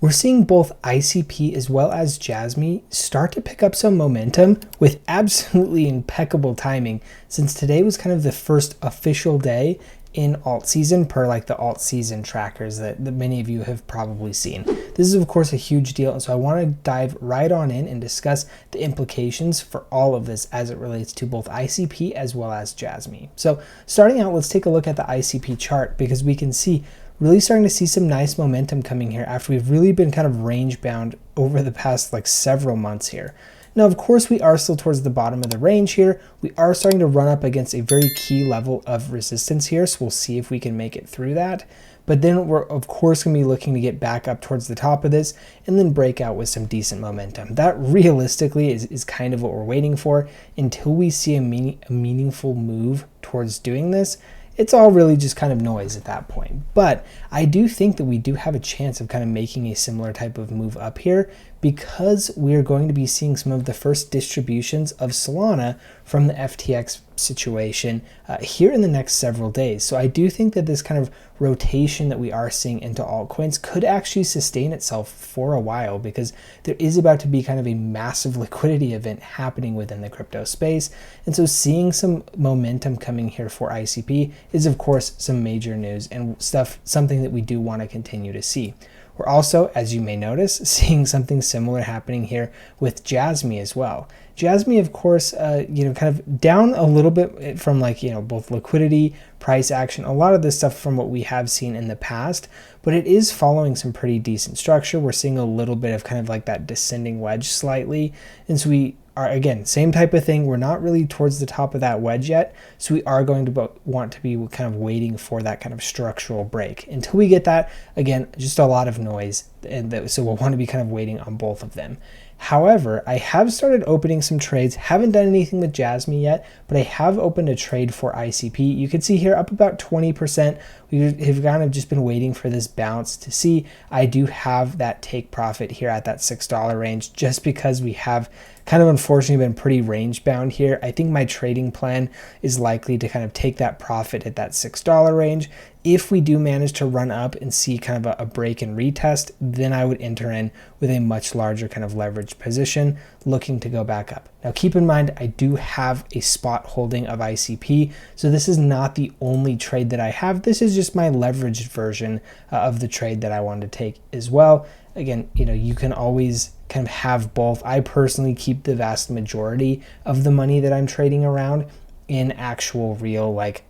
we're seeing both ICP as well as Jasmy start to pick up some momentum with absolutely impeccable timing, since today was kind of the first official day in alt season per like the alt season trackers that many of you have probably seen. This is of course a huge deal, and so I want to dive right on in and discuss the implications for all of this as it relates to both ICP as well as Jasmy. So starting out, let's take a look at the ICP chart, because we can see really starting to see some nice momentum coming here after we've really been kind of range bound over the past like several months here. Now, of course, we are still towards the bottom of the range here. We are starting to run up against a very key level of resistance here, so we'll see if we can make it through that. But then we're, of course, going to be looking to get back up towards the top of this and then break out with some decent momentum. That realistically is kind of what we're waiting for until we see a meaningful move towards doing this. It's all really just kind of noise at that point. But I do think that we do have a chance of kind of making a similar type of move up here, because we are going to be seeing some of the first distributions of Solana from the FTX situation here in the next several days. So I do think that this kind of rotation that we are seeing into altcoins could actually sustain itself for a while, because there is about to be kind of a massive liquidity event happening within the crypto space. And so seeing some momentum coming here for ICP is of course some major news and something that we do want to continue to see. We're also, as you may notice, seeing something similar happening here with Jasmy as well. Jasmy, of course, kind of down a little bit from like, both liquidity, price action, a lot of this stuff from what we have seen in the past, but it is following some pretty decent structure. We're seeing a little bit of kind of like that descending wedge slightly. And so we are, again, same type of thing. We're not really towards the top of that wedge yet. So we are going to want to be kind of waiting for that kind of structural break. Until we get that, again, just a lot of noise. And so we'll want to be kind of waiting on both of them. However, I have started opening some trades. Haven't done anything with Jasmy yet, but I have opened a trade for ICP. You can see here up about 20%. We have kind of just been waiting for this bounce to see. I do have that take profit here at that $6 range, just because we have kind of unfortunately been pretty range bound here. I think my trading plan is likely to kind of take that profit at that $6 range. If we do manage to run up and see kind of a break and retest, then I would enter in with a much larger kind of leveraged position looking to go back up. Now keep in mind, I do have a spot holding of ICP, so this is not the only trade that I have. This is just my leveraged version of the trade that I want to take as well. Again, you can always kind of have both. I personally keep the vast majority of the money that I'm trading around in actual real like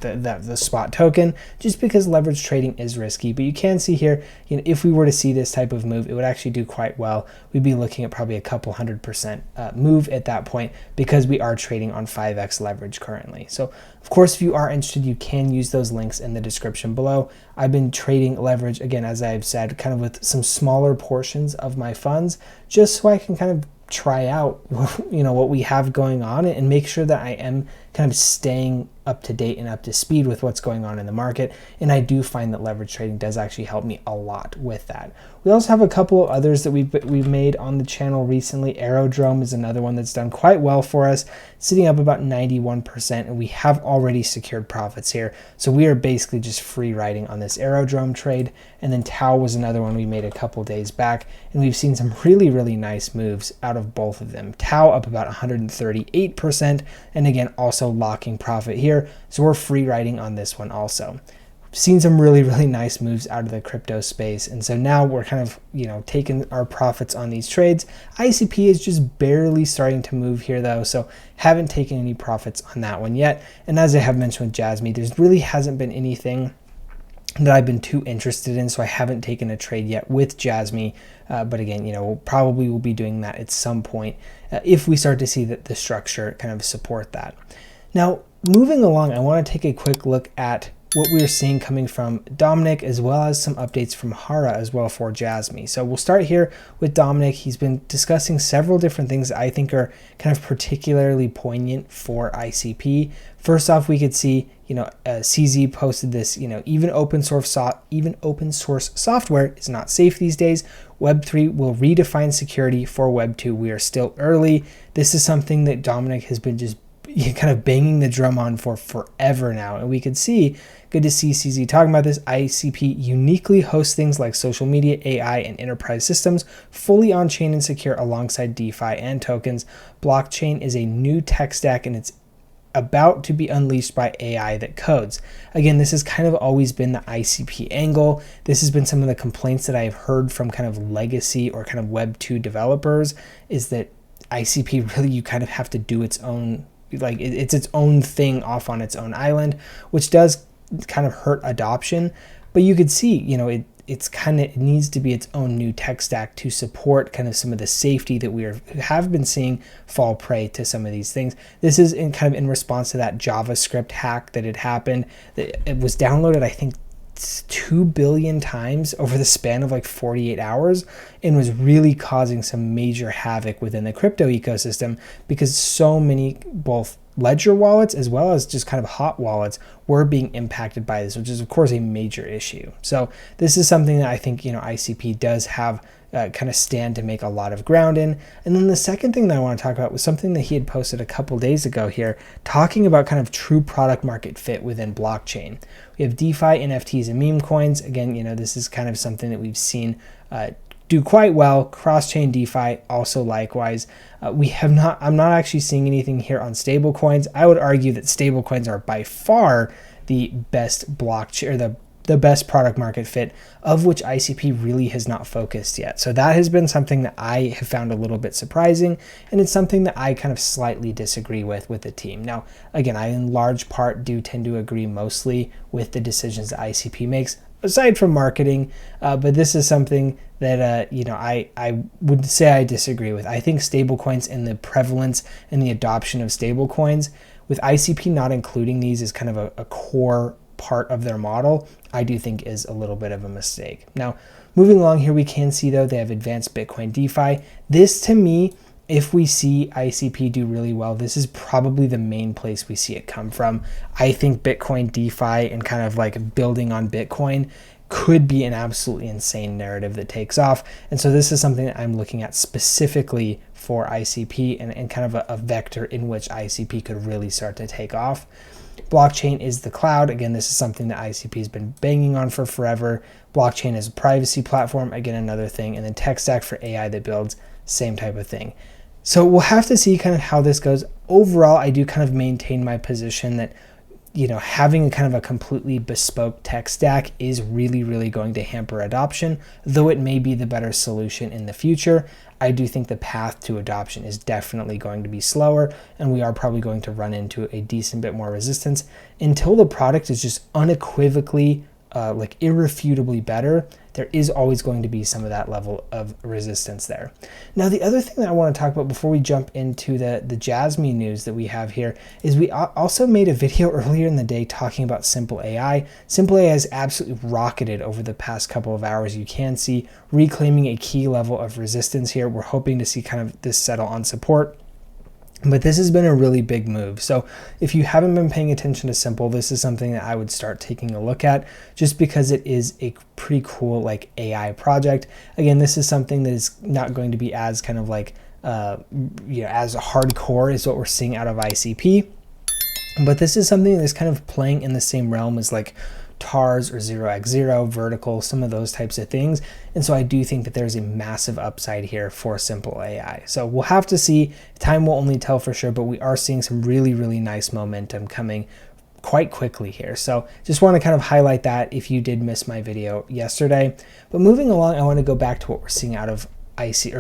the spot token, just because leverage trading is risky. But you can see here, if we were to see this type of move, it would actually do quite well. We'd be looking at probably a couple 100% move at that point, because we are trading on 5x leverage currently. So of course, if you are interested, you can use those links in the description below. I've been trading leverage, again, as I've said, kind of with some smaller portions of my funds, just so I can kind of try out what we have going on and make sure that I am kind of staying up to date and up to speed with what's going on in the market. And I do find that leverage trading does actually help me a lot with that. We also have a couple of others that we've made on the channel recently. Aerodrome is another one that's done quite well for us, sitting up about 91%, and we have already secured profits here. So we are basically just free riding on this Aerodrome trade. And then Tau was another one we made a couple days back, and we've seen some really, really nice moves out of both of them. Tau up about 138%, and again, also locking profit here. So we're free riding on this one also. Seen some really, really nice moves out of the crypto space. And so now we're kind of, taking our profits on these trades. ICP is just barely starting to move here though, so haven't taken any profits on that one yet. And as I have mentioned with Jasmy, there's really hasn't been anything that I've been too interested in, so I haven't taken a trade yet with Jasmy. But again, probably will be doing that at some point if we start to see that the structure kind of support that. Now, moving along, I want to take a quick look at what we're seeing coming from Dominic, as well as some updates from Hara as well for Jasmy. So we'll start here with Dominic. He's been discussing several different things that I think are kind of particularly poignant for ICP. First off, we could see, CZ posted this, even open source software is not safe these days. Web3 will redefine security for Web2. We are still early. This is something that Dominic has been just kind of banging the drum on for forever now. And we could see, good to see CZ talking about this, ICP uniquely hosts things like social media, AI, and enterprise systems fully on-chain and secure alongside DeFi and tokens. Blockchain is a new tech stack, and it's about to be unleashed by AI that codes. Again, this has kind of always been the ICP angle. This has been some of the complaints that I've heard from kind of legacy or kind of Web 2 developers, is that ICP really, you kind of have to do its own, like it's its own thing off on its own island, which does kind of hurt adoption. But you could see, you know, it needs to be its own new tech stack to support kind of some of the safety that we have been seeing fall prey to some of these things. This is in response to that JavaScript hack that had happened. It was downloaded, I think, 2 billion times over the span of like 48 hours, and was really causing some major havoc within the crypto ecosystem, because so many both ledger wallets as well as just kind of hot wallets were being impacted by this, which is of course a major issue. So this is something that I think, you know, ICP does have kind of stand to make a lot of ground in. And then the second thing that I want to talk about was something that he had posted a couple days ago here, talking about kind of true product market fit within blockchain. We have DeFi, NFTs, and meme coins. Again, you know, this is kind of something that we've seen do quite well. Cross-chain DeFi also likewise. I'm not actually seeing anything here on stable coins. I would argue that stable coins are by far the best blockchain, or the best product market fit, of which ICP really has not focused yet. So that has been something that I have found a little bit surprising, and it's something that I kind of slightly disagree with the team. Now, again, I in large part do tend to agree mostly with the decisions that ICP makes, aside from marketing, but this is something that you know, I would say I disagree with. I think stablecoins and the prevalence and the adoption of stablecoins, with ICP not including these as kind of a core part of their model, I do think is a little bit of a mistake. Now, moving along here, we can see though they have advanced Bitcoin DeFi. This, to me, if we see ICP do really well, this is probably the main place we see it come from. I think Bitcoin DeFi and kind of like building on Bitcoin could be an absolutely insane narrative that takes off. And so this is something that I'm looking at specifically for ICP, and kind of a vector in which ICP could really start to take off. Blockchain is the cloud. Again, this is something that ICP has been banging on for forever. Blockchain is a privacy platform. Again, another thing. And then tech stack for AI that builds, same type of thing. So we'll have to see kind of how this goes. Overall, I do kind of maintain my position that, you know, having kind of a completely bespoke tech stack is really, really going to hamper adoption, though it may be the better solution in the future. I do think the path to adoption is definitely going to be slower, and we are probably going to run into a decent bit more resistance until the product is just unequivocally, like irrefutably better. There is always going to be some of that level of resistance there. Now, the other thing that I want to talk about before we jump into the Jasmy news that we have here is we also made a video earlier in the day talking about Simple AI. Simple AI has absolutely rocketed over the past couple of hours. You can see reclaiming a key level of resistance here. We're hoping to see kind of this settle on support. But this has been a really big move. So if you haven't been paying attention to Simple, this is something that I would start taking a look at, just because it is a pretty cool like AI project. Again, this is something that is not going to be as kind of like, you know, as hardcore as what we're seeing out of ICP. But this is something that is kind of playing in the same realm as like TARS or 0x0, vertical, some of those types of things. And so I do think that there's a massive upside here for Simple AI. So we'll have to see. Time will only tell for sure, but we are seeing some really, really nice momentum coming quite quickly here. So just want to kind of highlight that if you did miss my video yesterday. But moving along, I want to go back to what we're seeing out of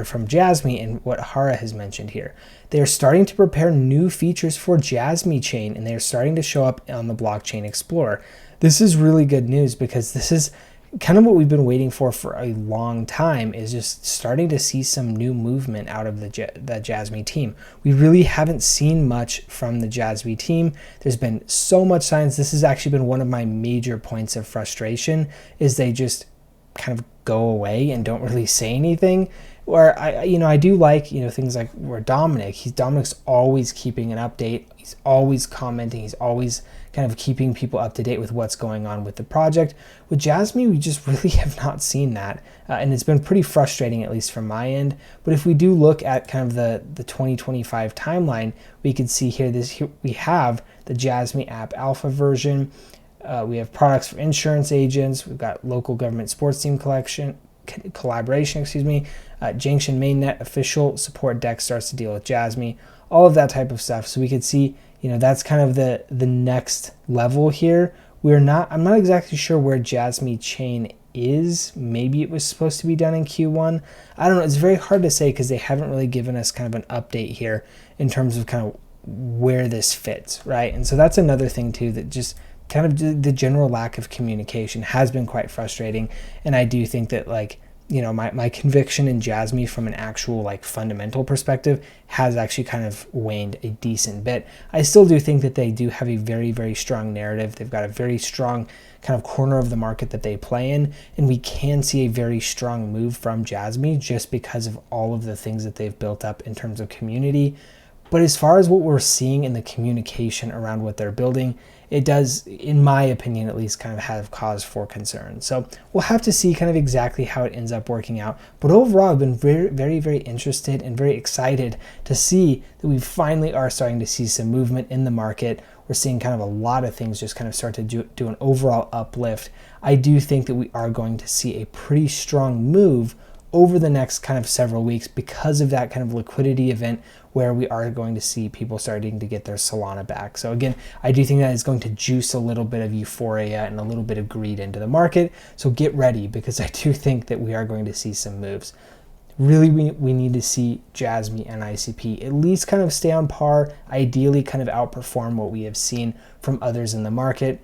from Jasmy and what Hara has mentioned here. They are starting to prepare new features for Jasmy chain, and they are starting to show up on the Blockchain Explorer. This is really good news, because this is kind of what we've been waiting for a long time, is just starting to see some new movement out of the Jasmy team. We really haven't seen much from the Jasmy team. There's been so much science. This has actually been one of my major points of frustration, is they just kind of go away and don't really say anything. Where I do like, you know, things like where Dominic's always keeping an update. He's always commenting. He's always kind of keeping people up to date with what's going on with the project. With Jasmy, we just really have not seen that. And it's been pretty frustrating, at least from my end. But if we do look at kind of the 2025 timeline, we can see here, we have the Jasmy app alpha version. We have products for insurance agents. We've got local government sports team collaboration, Junction mainnet official support deck starts to deal with Jasmy, all of that type of stuff. So we could see, that's kind of the next level here. I'm not exactly sure where Jasmy chain is. Maybe it was supposed to be done in Q1. I don't know. It's very hard to say because they haven't really given us kind of an update here in terms of kind of where this fits, right? And so that's another thing too, that just kind of the general lack of communication has been quite frustrating. And I do think that my conviction in Jasmy from an actual fundamental perspective has actually kind of waned a decent bit. I still do think that they do have a very, very strong narrative. They've got a very strong kind of corner of the market that they play in, and we can see a very strong move from Jasmy just because of all of the things that they've built up in terms of community. But as far as what we're seeing in the communication around what they're building, it does, in my opinion at least, kind of have cause for concern. So we'll have to see kind of exactly how it ends up working out. But overall, I've been very, very, very interested and very excited to see that we finally are starting to see some movement in the market. We're seeing kind of a lot of things just kind of start to do an overall uplift. I do think that we are going to see a pretty strong move over the next kind of several weeks because of that kind of liquidity event where we are going to see people starting to get their Solana back. So again, I do think that is going to juice a little bit of euphoria and a little bit of greed into the market. So get ready, because I do think that we are going to see some moves. Really, we need to see Jasmy and ICP at least kind of stay on par, ideally kind of outperform what we have seen from others in the market.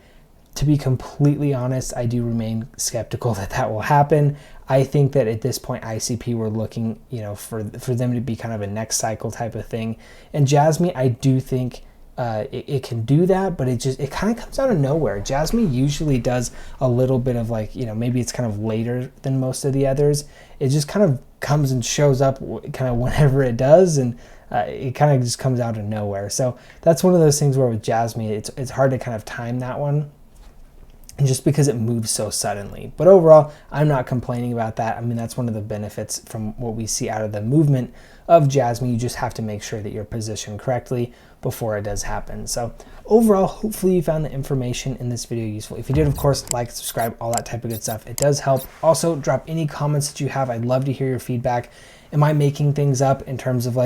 To be completely honest, I do remain skeptical that that will happen. I think that at this point, ICP, we're looking, for them to be kind of a next cycle type of thing. And Jasmy, I do think it can do that, but it kind of comes out of nowhere. Jasmy usually does a little bit of maybe it's kind of later than most of the others. It just kind of comes and shows up kind of whenever it does, and it kind of just comes out of nowhere. So that's one of those things where with Jasmy, it's hard to kind of time that one, and just because it moves so suddenly. But overall, I'm not complaining about that. I mean, that's one of the benefits from what we see out of the movement of Jasmy. You just have to make sure that you're positioned correctly before it does happen. So overall, hopefully you found the information in this video useful. If you did, of course, like, subscribe, all that type of good stuff. It does help. Also, drop any comments that you have. I'd love to hear your feedback. Am I making things up in terms of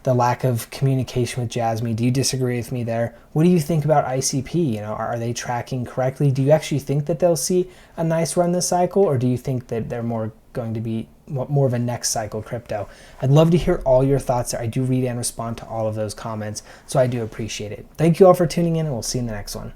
the lack of communication with Jasmy? Do you disagree with me there? What do you think about ICP? Are they tracking correctly? Do you actually think that they'll see a nice run this cycle, or do you think that they're more going to be more of a next cycle crypto? I'd love to hear all your thoughts there. I do read and respond to all of those comments, so I do appreciate it. Thank you all for tuning in, and we'll see you in the next one.